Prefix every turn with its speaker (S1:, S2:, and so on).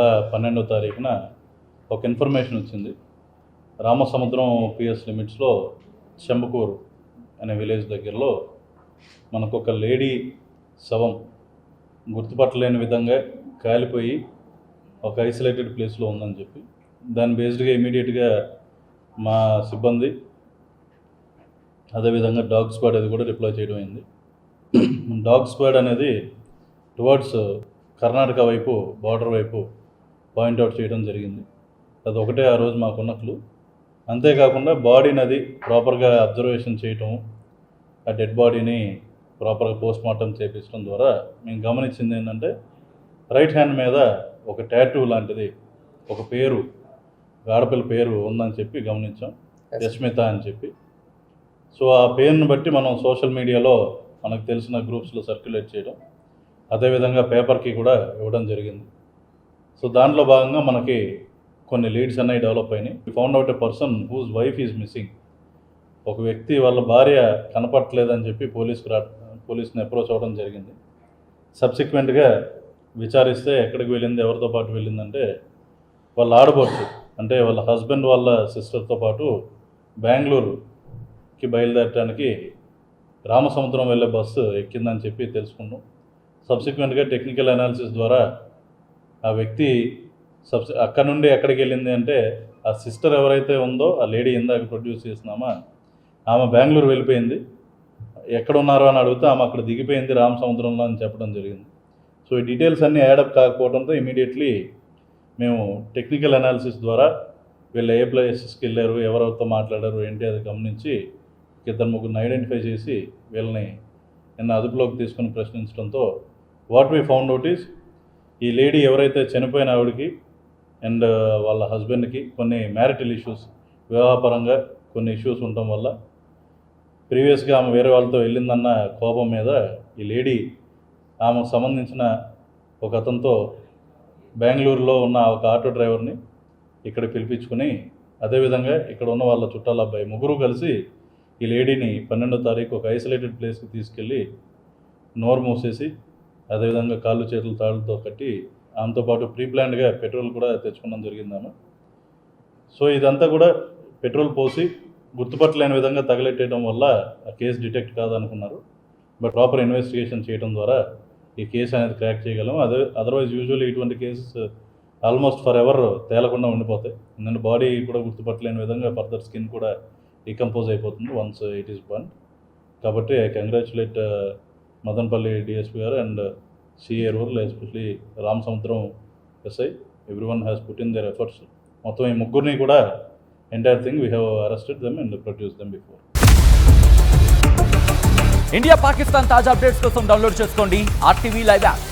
S1: నెల 12వ తారీఖున ఒక ఇన్ఫర్మేషన్ వచ్చింది. రామసముద్రం పిఎస్ లిమిట్స్లో చెంబకూరు అనే విలేజ్ దగ్గరలో మనకు ఒక లేడీ శవం గుర్తుపట్టలేని విధంగా కాలిపోయి ఒక ఐసోలేటెడ్ ప్లేస్లో ఉందని చెప్పి దాని బేస్డ్గా ఇమీడియట్గా మా సిబ్బంది అదేవిధంగా డాగ్ స్క్వాడ్ అది కూడా డిప్లాయ్ చేయడం అయింది. డాగ్ స్క్వాడ్ అనేది టువర్డ్స్ కర్ణాటక వైపు బార్డర్ వైపు పాయింట్అవుట్ చేయడం జరిగింది. అది ఒకటే ఆ రోజు మాకున్న క్లూ. అంతేకాకుండా బాడీని అది ప్రాపర్గా అబ్జర్వేషన్ చేయటం, ఆ డెడ్ బాడీని ప్రాపర్గా పోస్ట్ మార్టం చేయించడం ద్వారా మేము గమనించింది ఏంటంటే రైట్ హ్యాండ్ మీద ఒక టాటూ లాంటిది ఒక పేరు ఆడపిల్ల పేరు ఉందని చెప్పి గమనించాం, యస్మిత అని చెప్పి. సో ఆ పేరుని బట్టి మనం సోషల్ మీడియాలో మనకు తెలిసిన గ్రూప్స్లో సర్క్యులేట్ చేయడం, అదేవిధంగా పేపర్కి కూడా ఇవ్వడం జరిగింది. సో దాంట్లో భాగంగా మనకి కొన్ని లీడ్స్ అనేవి డెవలప్ అయినాయి. We found out a person whose wife is missing. ఒక వ్యక్తి వాళ్ళ భార్య కనపట్లేదని చెప్పి పోలీస్ని అప్రోచ్ అవ్వడం జరిగింది. సబ్సిక్వెంట్గా విచారిస్తే ఎక్కడికి వెళ్ళింది, ఎవరితో పాటు వెళ్ళిందంటే వాళ్ళ ఆడబడుచు అంటే వాళ్ళ హస్బెండ్ వాళ్ళ సిస్టర్తో పాటు బెంగళూరుకి బయలుదేరడానికి రామసముద్రం వెళ్ళే బస్సు ఎక్కిందని చెప్పి తెలుసుకున్నాం. సబ్సిక్వెంట్గా టెక్నికల్ అనాలిసిస్ ద్వారా ఆ వ్యక్తి అక్కడ నుండి ఎక్కడికి వెళ్ళింది అంటే ఆ సిస్టర్ ఎవరైతే ఉందో ఆ లేడీ ఇందాక ప్రొడ్యూస్ చేసినామా ఆమె బెంగళూరు వెళ్ళిపోయింది. ఎక్కడ ఉన్నారో అని అడిగితే ఆమె అక్కడ దిగిపోయింది రామసముద్రంలో అని చెప్పడం జరిగింది. సో ఈ డీటెయిల్స్ అన్నీ యాడప్ కాకపోవడంతో ఇమీడియట్లీ మేము టెక్నికల్ అనాలిసిస్ ద్వారా వీళ్ళు ఏ ప్లేసెస్కి వెళ్ళారు, ఎవరితో మాట్లాడారు ఏంటి అది గమనించి 2-3 ఐడెంటిఫై చేసి వీళ్ళని నిన్న అదుపులోకి తీసుకుని ప్రశ్నించడంతో what we found out is ఈ లేడీ ఎవరైతే చనిపోయిన ఆవిడకి అండ్ వాళ్ళ హస్బెండ్కి కొన్ని మ్యారిటల్ ఇష్యూస్, వివాహపరంగా కొన్ని ఇష్యూస్ ఉండటం వల్ల ప్రీవియస్గా ఆమె వేరే వాళ్ళతో వెళ్ళిందన్న కోపం మీద ఈ లేడీ ఆమెకు సంబంధించిన ఒక అతనితో బెంగళూరులో ఉన్న ఒక ఆటో డ్రైవర్ని ఇక్కడ పిలిపించుకుని అదేవిధంగా ఇక్కడ ఉన్న వాళ్ళ చుట్టాల అబ్బాయి ముగ్గురు కలిసి ఈ లేడీని 12వ తారీఖు ఒక ఐసోలేటెడ్ ప్లేస్కి తీసుకెళ్ళి నోరు మూసేసి అదేవిధంగా కాళ్ళు చేతులు తాళ్ళతో కట్టి ఆమెతో పాటు ప్రీప్లాన్డ్గా పెట్రోల్ కూడా తెచ్చుకోవడం జరిగిందాము. సో ఇదంతా కూడా పెట్రోల్ పోసి గుర్తుపట్టలేని విధంగా తగలెట్టడం వల్ల ఆ కేసు డిటెక్ట్ కాదనుకున్నారు. బట్ ప్రాపర్ ఇన్వెస్టిగేషన్ చేయడం ద్వారా ఈ కేసు అనేది క్రాక్ చేయగలం. అదర్వైజ్ యూజువల్లీ ఇటువంటి కేసెస్ ఆల్మోస్ట్ ఫర్ ఎవర్ తేలకుండా ఉండిపోతాయి. ఎందుకంటే బాడీ కూడా గుర్తుపట్టలేని విధంగా ఫర్దర్ స్కిన్ కూడా డికంపోజ్ అయిపోతుంది వన్స్ ఇట్ ఈస్ బర్న్. కాబట్టి ఐ కంగ్రాచులేట్ మదనపల్లి డిఎస్పీ గారు and CA rural, especially Ramasamudram SI. Everyone has put in their efforts. మొత్తం ఈ ముగ్గురిని కూడా entire thing we have arrested them and produce them before.
S2: India Pakistan తాజా updates కోసం download చేసుకోండి RTV live app.